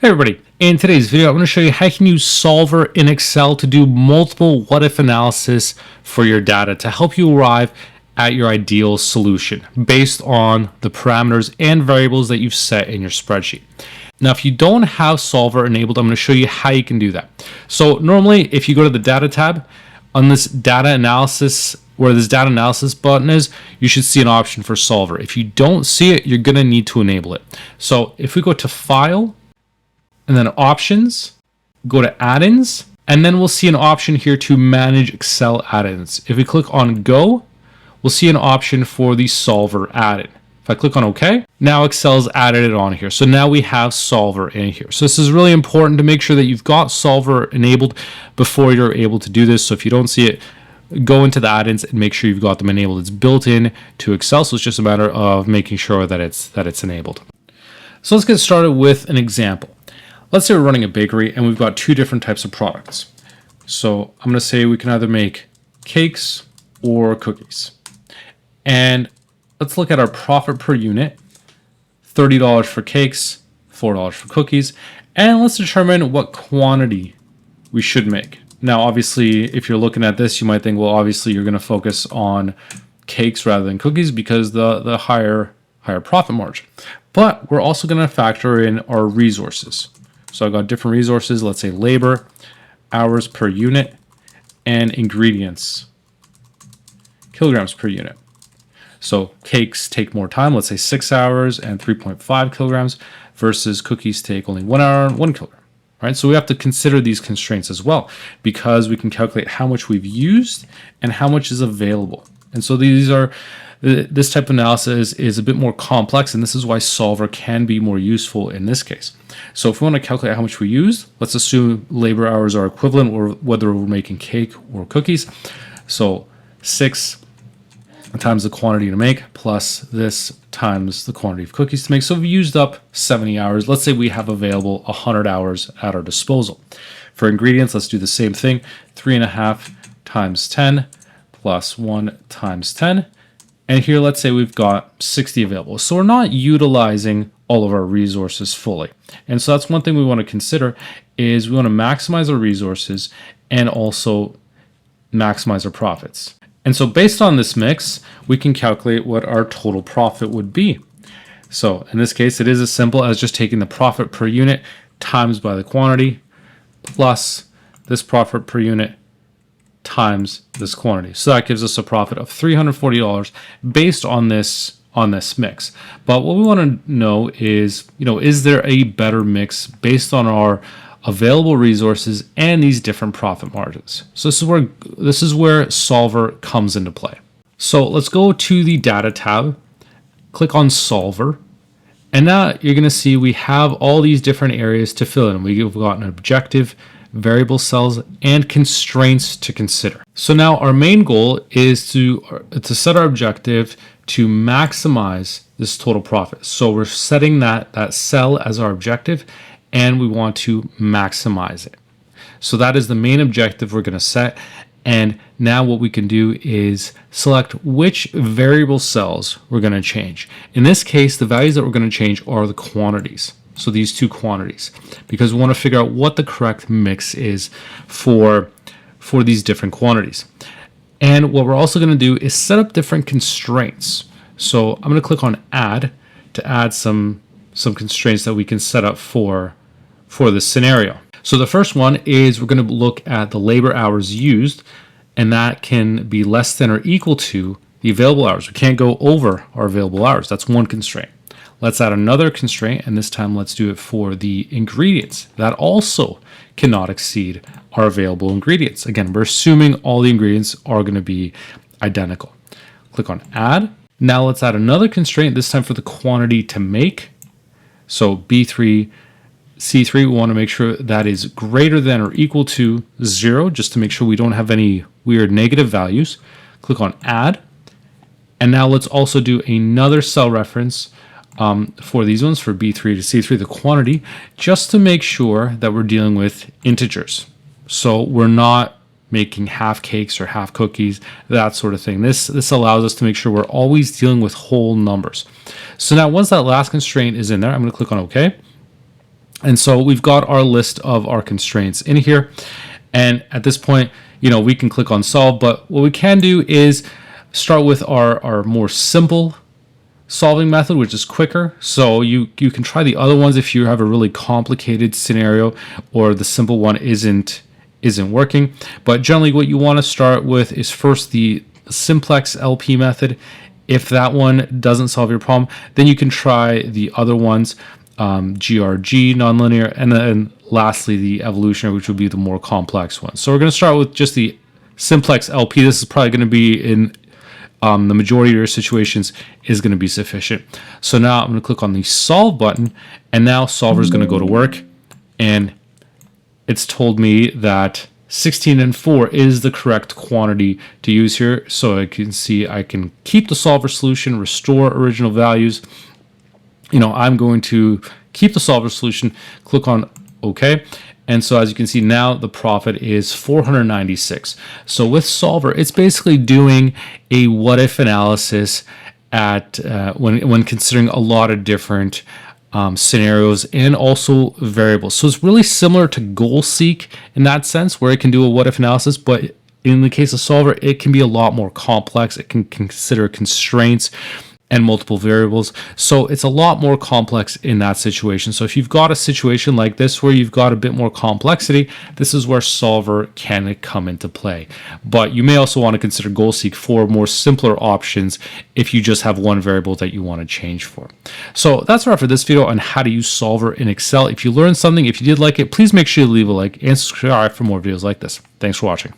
Hey everybody, in today's video I'm going to show you how you can use Solver in Excel to do multiple what-if analysis for your data to help you arrive at your ideal solution based on the parameters and variables that you've set in your spreadsheet. Now if you don't have Solver enabled, I'm going to show you how you can do that. So normally if you go to the Data tab, on this data analysis, where this data analysis button is, you should see an option for Solver. If you don't see it, you're going to need to enable it. So if we go to File, and then Options, go to Add-ins, and then we'll see an option here to manage Excel add-ins. If we click on Go, we'll see an option for the Solver add-in. If I click on OK, now Excel's added it on here. So now we have Solver in here. So this is really important to make sure that you've got Solver enabled before you're able to do this. So if you don't see it, go into the add-ins and make sure you've got them enabled. It's built in to Excel, so it's just a matter of making sure that it's enabled. So let's get started with an example. Let's say we're running a bakery and we've got two different types of products. So I'm going to say we can either make cakes or cookies. And let's look at our profit per unit, $30 for cakes, $4 for cookies. And let's determine what quantity we should make. Now, obviously, if you're looking at this, you might think, well, obviously you're going to focus on cakes rather than cookies because the higher profit margin. But we're also going to factor in our resources. So I've got different resources, let's say labor, hours per unit, and ingredients, kilograms per unit. So cakes take more time, let's say 6 hours and 3.5 kilograms, versus cookies take only 1 hour and 1 kilogram. Right? So we have to consider these constraints as well, because we can calculate how much we've used and how much is available. And so this type of analysis is a bit more complex, and this is why Solver can be more useful in this case. So if we want to calculate how much we used, let's assume labor hours are equivalent, or whether we're making cake or cookies. So 6 times the quantity to make plus this times the quantity of cookies to make. So we've used up 70 hours. Let's say we have available 100 hours at our disposal. For ingredients, let's do the same thing. 3.5 times 10 plus 1 times 10. And here, let's say we've got 60 available. So we're not utilizing all of our resources fully. And so that's one thing we want to consider, is we want to maximize our resources and also maximize our profits. And so based on this mix, we can calculate what our total profit would be. So in this case, it is as simple as just taking the profit per unit times by the quantity plus this profit per unit times this quantity. So that gives us a profit of $340 based on this mix. But what we want to know is, is there a better mix based on our available resources and these different profit margins? So this is where Solver comes into play. So let's go to the Data tab, click on Solver, and now you're going to see we have all these different areas to fill in. We've got an objective, variable cells, and constraints to consider. So now our main goal is to set our objective to maximize this total profit. So we're setting that cell as our objective, and we want to maximize it. So that is the main objective we're going to set. And now what we can do is select which variable cells we're going to change. In this case, the values that we're going to change are the quantities. So these two quantities, because we want to figure out what the correct mix is for these different quantities. And what we're also going to do is set up different constraints. So I'm going to click on Add to add some constraints that we can set up for this scenario. So the first one is we're going to look at the labor hours used, and that can be less than or equal to the available hours. We can't go over our available hours. That's one constraint. Let's add another constraint, and this time let's do it for the ingredients. That also cannot exceed our available ingredients. Again, we're assuming all the ingredients are going to be identical. Click on Add. Now let's add another constraint, this time for the quantity to make. So B3, C3, we want to make sure that is greater than or equal to 0, just to make sure we don't have any weird negative values. Click on Add. And now let's also do another cell reference for these ones, for B3 to C3, the quantity, just to make sure that we're dealing with integers. So we're not making half cakes or half cookies, that sort of thing. This allows us to make sure we're always dealing with whole numbers. So now once that last constraint is in there, I'm going to click on OK. And so we've got our list of our constraints in here. And at this point, we can click on solve, but what we can do is start with our more simple solving method, which is quicker. So you can try the other ones if you have a really complicated scenario or the simple one isn't working. But generally what you want to start with is first the simplex LP method. If that one doesn't solve your problem, then you can try the other ones, GRG, nonlinear, and then lastly the evolutionary, which would be the more complex one. So we're going to start with just the simplex LP. This is probably going to be in the majority of your situations is going to be sufficient. So now I'm going to click on the solve button, and now solver is going to go to work, and it's told me that 16 and 4 is the correct quantity to use here. So I can see I can keep the solver solution, restore original values. I'm going to keep the solver solution, click on OK. And so as you can see now, the profit is 496. So with solver, it's basically doing a what if analysis at when considering a lot of different scenarios and also variables. So it's really similar to goal seek in that sense, where it can do a what if analysis, but in the case of solver, it can be a lot more complex. It can consider constraints and multiple variables. So it's a lot more complex in that situation. So if you've got a situation like this where you've got a bit more complexity, this is where solver can come into play. But you may also want to consider goal seek for more simpler options if you just have one variable that you want to change for. So that's all for this video on how to use solver in Excel. If you learned something, if you did like it, please make sure you leave a like and subscribe for more videos like this. Thanks for watching.